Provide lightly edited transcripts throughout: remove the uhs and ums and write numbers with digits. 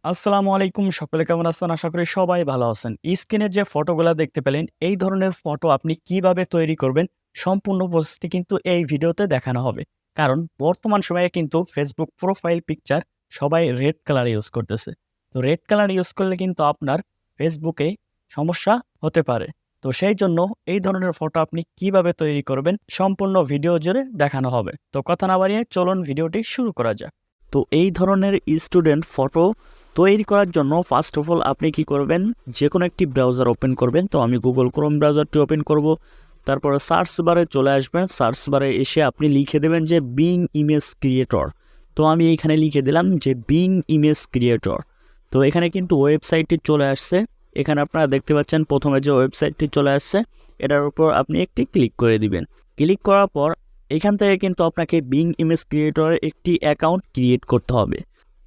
আসসালামু আলাইকুম। সকলে কেমন আছেন? আশা করি সবাই ভালো আছেন। স্ক্রিনে যে ফটোগুলা দেখতে পেলেন, এই ধরনের ফটো আপনি কিভাবে তৈরি করবেন, সম্পূর্ণ প্রসেসটি কিন্তু এই ভিডিওতে দেখানো হবে। কারণ বর্তমান সময়ে কিন্তু Facebook প্রোফাইল পিকচার সবাই রেড কালার ইউজ করতেছে। তো রেড কালার ইউজ করলে কিন্তু আপনার Facebook এ সমস্যা হতে পারে। তো সেই জন্য এই ধরনের ফটো আপনি কিভাবে তৈরি করবেন, সম্পূর্ণ ভিডিও জুড়ে দেখানো হবে। তো কথা না বাড়িয়ে চলুন ভিডিওটি শুরু করা যাক। তো এই ধরনের স্টুডেন্ট ফটো তৈরি করার জন্য ফার্স্ট অফ অল আপনি কি করবেন, যে কোনো একটি ব্রাউজার ওপেন করবেন। তো আমি গুগল ক্রোম ব্রাউজারটি ওপেন করব। তারপরে সার্চ বারে চলে আসবেন। সার্চ বারে এসে আপনি লিখে দেবেন যে বিং ইমেজ ক্রিয়েটর। তো আমি এইখানে লিখে দিলাম যে বিং ইমেজ ক্রিয়েটর। তো এখানে কিন্তু ওয়েবসাইটটি চলে আসছে। এখানে আপনারা দেখতে পাচ্ছেন প্রথমে যে ওয়েবসাইটটি চলে আসছে, এটার উপর আপনি একটি ক্লিক করে দিবেন। ক্লিক করার পর এখান থেকে কিন্তু আপনাকে বিং ইমেজ ক্রিয়েটরের একটি অ্যাকাউন্ট ক্রিয়েট করতে হবে।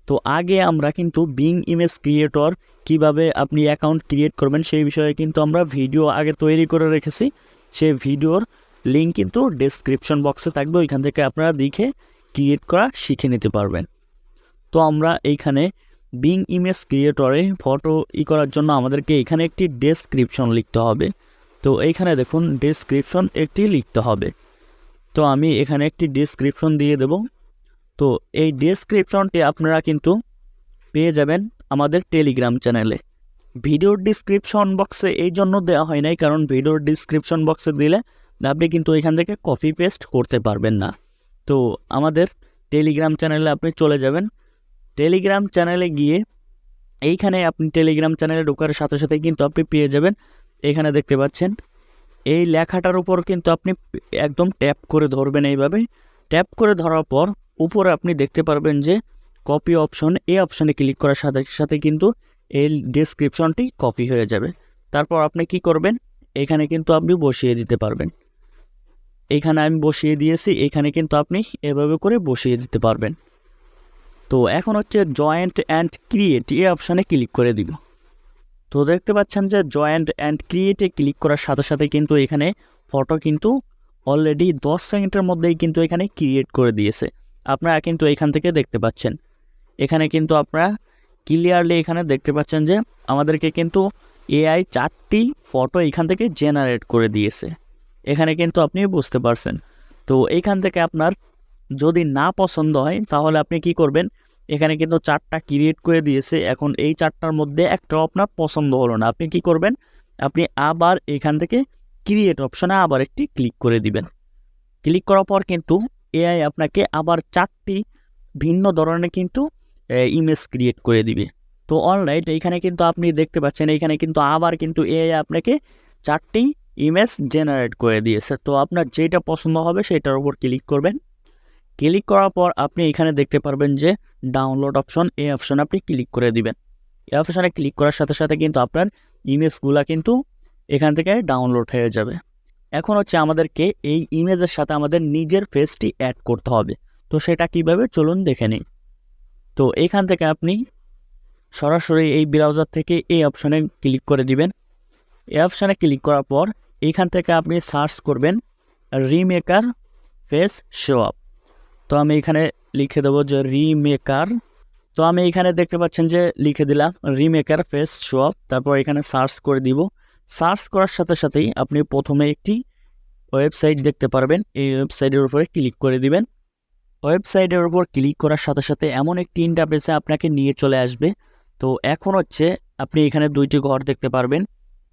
তো আগে আমরা কিন্তু বিং ইমেজ ক্রিয়েটর কিভাবে আপনি অ্যাকাউন্ট ক্রিয়েট করবেন সেই বিষয়ে কিন্তু আমরা ভিডিও আগে তৈরি করে রেখেছি। সেই ভিডিওর লিঙ্ক কিন্তু ডেসক্রিপশন বক্সে থাকবে, ওইখান থেকে আপনারা দেখে ক্রিয়েট করা শিখে নিতে পারবেন। তো আমরা এইখানে বিং ইমেজ ক্রিয়েটরে ফটো করার জন্য আমাদেরকে এখানে একটি ডেসক্রিপশন লিখতে হবে। তো এইখানে দেখুন ডেসক্রিপশন একটি লিখতে হবে। তো আমি এখানে একটি ডেসক্রিপশন দিয়ে দেব। তো এই ডেসক্রিপশনটি আপনারা কিন্তু পেয়ে যাবেন আমাদের টেলিগ্রাম চ্যানেলে। ভিডিওর ডিসক্রিপশন বক্সে এই জন্য দেওয়া হয় নাই, কারণ ভিডিওর ডিসক্রিপশন বক্সে দিলে আপনি কিন্তু এখান থেকে কপি পেস্ট করতে পারবেন না। তো আমাদের টেলিগ্রাম চ্যানেলে আপনি চলে যাবেন। টেলিগ্রাম চ্যানেলে গিয়ে এইখানে আপনি টেলিগ্রাম চ্যানেলে ঢোকার সাথে সাথে কিন্তু আপনি পেয়ে যাবেন, এখানে দেখতে পাচ্ছেন এই লেখাটার উপর কিন্তু আপনি একদম ট্যাপ করে ধরবেন। এইভাবে ট্যাপ করে ধরার পর উপরে আপনি দেখতে পারবেন যে কপি অপশন, এই অপশনে ক্লিক করার সাথে সাথে কিন্তু এই ডেসক্রিপশনটি কপি হয়ে যাবে। তারপর আপনি কি করবেন, এখানে কিন্তু আপনি বসিয়ে দিতে পারবেন। এখানে আমি বসিয়ে দিয়েছি, এখানে কিন্তু আপনি এভাবে করে বসিয়ে দিতে পারবেন। তো এখন হচ্ছে জয়েন্ট অ্যান্ড ক্রিয়েট, এই অপশানে ক্লিক করে দিব। তো দেখতে পাচ্ছেন যে জয়েন্ট অ্যান্ড ক্রিয়েটে ক্লিক করার সাথে সাথে কিন্তু এখানে ফটো কিন্তু অলরেডি 10 সেকেন্ডের মধ্যেই কিন্তু এখানে ক্রিয়েট করে দিয়েছে। আপনারা কিন্তু এখান থেকে দেখতে পাচ্ছেন, এখানে কিন্তু আপনারা ক্লিয়ারলি এখানে দেখতে পাচ্ছেন যে আমাদেরকে কিন্তু এআই 4টি ফটো এখান থেকে জেনারেট করে দিয়েছে। এখানে কিন্তু আপনি বুঝতে পারছেন। তো এইখান থেকে আপনার যদি না পছন্দ হয় তাহলে আপনি কি করবেন, এখানে কিন্তু 4টা ক্রিয়েট করে দিয়েছে। এখন এই 4টার মধ্যে একটাও আপনার পছন্দ হলো না, আপনি কি করবেন, আপনি আবার এখান থেকে ক্রিয়েট অপশনে আবার একটি ক্লিক করে দিবেন। ক্লিক করার পর কিন্তু এআই আপনাকে আবার 4টি ভিন্ন ধরনের কিন্তু ইমেজ ক্রিয়েট করে দিবে। তো অলরাইট এইখানে কিন্তু আপনি দেখতে পাচ্ছেন, এইখানে কিন্তু আবার কিন্তু এআই আপনাকে 4টি ইমেজ জেনারেট করে দিয়েছে। তো আপনার যেটা পছন্দ হবে সেটার উপর ক্লিক করবেন। ক্লিক করার পর আপনি এখানে দেখতে পারবেন যে ডাউনলোড অপশন, এই অপশনে আপনি ক্লিক করে দিবেন। এই অপশনে ক্লিক করার সাথে সাথে কিন্তু আপনার ইমেজগুলা কিন্তু এখান থেকে ডাউনলোড হয়ে যাবে। এখন হচ্ছে আমাদেরকে এই ইমেজের সাথে আমাদের নিজের ফেসটি অ্যাড করতে হবে। তো সেটা কিভাবে চলুন দেখে নিই। তো এখান থেকে আপনি সরাসরি এই ব্রাউজার থেকে এই অপশনে ক্লিক করে দিবেন। এই অপশনে ক্লিক করার পর এখান থেকে আপনি সার্চ করবেন রিমেকার ফেস শো আপ। তো আমি এখানে লিখে দেবো যে রিমেকার। তো আমি এখানে দেখতে পাচ্ছেন যে লিখে দিলাম রিমেকার ফেস শো আপ। তারপর এখানে সার্চ করে দিব। সার্চ করার সাথে সাথেই আপনি প্রথমে একটি ওয়েবসাইট দেখতে পারবেন, এই ওয়েবসাইটের উপরে ক্লিক করে দিবেন। ওয়েবসাইটের উপর ক্লিক করার সাথে সাথে এমন একটি ইন্টারফেসে আপনাকে নিয়ে চলে আসবে। তো এখন হচ্ছে আপনি এখানে 2টি ঘর দেখতে পারবেন।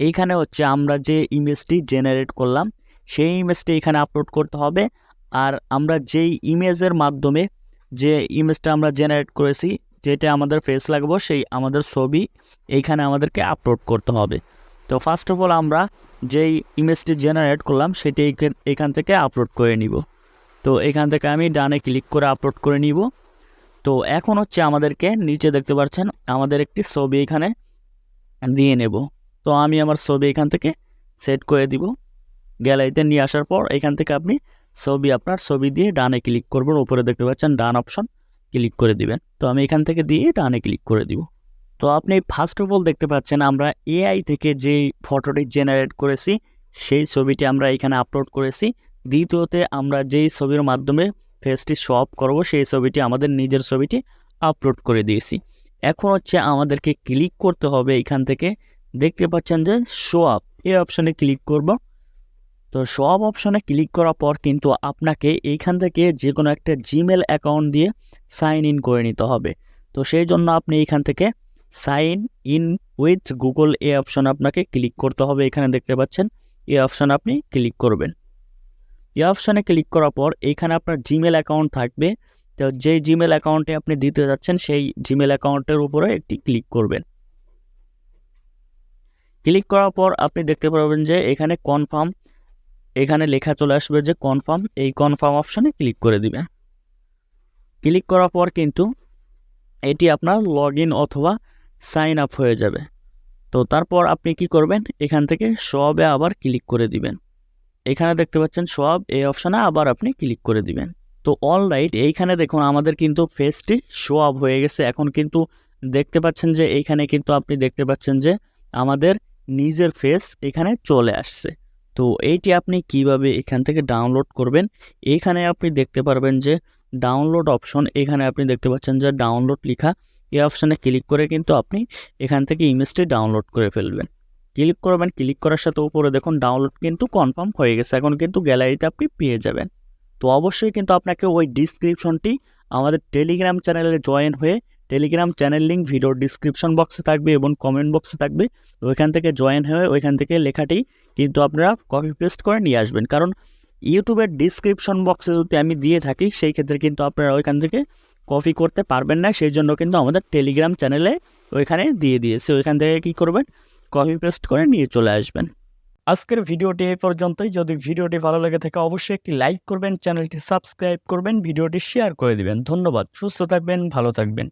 এইখানে হচ্ছে আমরা যে ইমেজটি জেনারেট করলাম সেই ইমেজটি এখানে আপলোড করতে হবে। আর আমরা যেই ইমেজের মাধ্যমে যে ইমেজটা আমরা জেনারেট করেছি, যেটা আমাদের ফেস লাগবে, সেই আমাদের ছবি এইখানে আমাদেরকে আপলোড করতে হবে। তো ফার্স্ট অফ অল আমরা যেই ইমেজটি জেনারেট করলাম সেটি এখান থেকে আপলোড করে নিব। তো এখান থেকে আমি ডানে ক্লিক করে আপলোড করে নিব। তো এখন হচ্ছে আমাদেরকে নিচে দেখতে পাচ্ছেন আমাদের একটি ছবি এখানে দিয়ে নেব। তো আমি আমার ছবি এখান থেকে সেট করে দিব। গ্যালারিতে নিয়ে আসার পর এখান থেকে আপনি আপনার ছবি দিয়ে ডানে ক্লিক করবেন। উপরে দেখতে পাচ্ছেন ডান অপশন, ক্লিক করে দিবেন। তো আমি এখান থেকে দিয়ে ডানে ক্লিক করে দিব। তো আপনি ফার্স্ট অফ অল দেখতে পাচ্ছেন আমরা এআই থেকে যেই ফটোটি জেনারেট করেছি সেই ছবিটি আমরা এখানে আপলোড করেছি। দ্বিতীয়তে আমরা যেই ছবির মাধ্যমে ফেসটি শো আপ করবো সেই ছবিটি আমাদের নিজের ছবিটি আপলোড করে দিয়েছি। এখন হচ্ছে আমাদেরকে ক্লিক করতে হবে এখান থেকে, দেখতে পাচ্ছেন যে শো আপ, এই অপশানে ক্লিক করব। তো শো আপ অপশানে ক্লিক করার পর কিন্তু আপনাকে এইখান থেকে যে কোনো একটা জিমেল অ্যাকাউন্ট দিয়ে সাইন ইন করে নিতে হবে। তো সেই জন্য আপনি এইখান থেকে সাইন ইন উইথ গুগল এই অপশানে আপনাকে ক্লিক করতে হবে। এখানে দেখতে পাচ্ছেন এই অপশানে আপনি ক্লিক করবেন। এই অপশানে ক্লিক করার পর এইখানে আপনার জিমেল অ্যাকাউন্ট থাকবে। তো যেই জিমেল অ্যাকাউন্টে আপনি দিতে যাচ্ছেন সেই জিমেল অ্যাকাউন্টের উপরে একটি ক্লিক করবেন। ক্লিক করার পর আপনি দেখতে পারবেন যে এখানে কনফার্ম, এখানে লেখা চলে আসবে যে কনফার্ম, এই কনফার্ম অপশানে ক্লিক করে দিবেন। ক্লিক করার পর কিন্তু এটি আপনার লগ ইন অথবা সাইন আপ হয়ে যাবে। তো তারপর আপনি কি করবেন, এখান থেকে শো আপে আবার ক্লিক করে দিবেন। এখানে দেখতে পাচ্ছেন শো আপ, এই অপশানে আবার আপনি ক্লিক করে দিবেন। তো অলরাইট, এইখানে দেখুন আমাদের কিন্তু ফেসটি শো আপ হয়ে গেছে। এখন কিন্তু দেখতে পাচ্ছেন যে এইখানে কিন্তু আপনি দেখতে পাচ্ছেন যে আমাদের নিজের ফেস এখানে চলে আসছে। তো এইটি আপনি কিভাবে এখান থেকে ডাউনলোড করবেন, এইখানে আপনি দেখতে পারবেন যে ডাউনলোড অপশন, এখানে আপনি দেখতে পাচ্ছেন যে ডাউনলোড লেখা, এই অপশানে ক্লিক করে কিন্তু আপনি এখান থেকে ইমেজটি ডাউনলোড করে ফেলবেন। ক্লিক করবেন, ক্লিক করার সাথে উপরে দেখুন ডাউনলোড কিন্তু কনফার্ম হয়ে গেছে। এখন কিন্তু গ্যালারিতে আপনি পেয়ে যাবেন। তো অবশ্যই কিন্তু আপনাকে ওই ডিসক্রিপশনটি আমাদের টেলিগ্রাম চ্যানেলে জয়েন হয়ে, টেলিগ্রাম চ্যানেল লিঙ্ক ভিডিওর ডিসক্রিপশন বক্সে থাকবে এবং কমেন্ট বক্সে থাকবে। তো ওইখান থেকে জয়েন হয়ে ওইখান থেকে লেখাটি কিন্তু আপনারা কপি পেস্ট করে নিয়ে আসবেন। কারণ ইউটিউবের ডিসক্রিপশন বক্সে যদি আমি দিয়ে থাকি সেই ক্ষেত্রে কিন্তু আপনারা ওইখান থেকে কপি করতে পারবেন না। সেই জন্য কিন্তু আমাদের টেলিগ্রাম চ্যানেলে ওইখানে দিয়ে দিয়েছে, ওইখান থেকে কী করবেন, কপি পেস্ট করে নিয়ে চলে আসবেন। আজকের ভিডিওটি এই পর্যন্তই। যদি ভিডিওটি ভালো লেগে থাকে অবশ্যই একটি লাইক করবেন, চ্যানেলটি সাবস্ক্রাইব করবেন, ভিডিওটি শেয়ার করে দিবেন। ধন্যবাদ। সুস্থ থাকবেন, ভালো থাকবেন।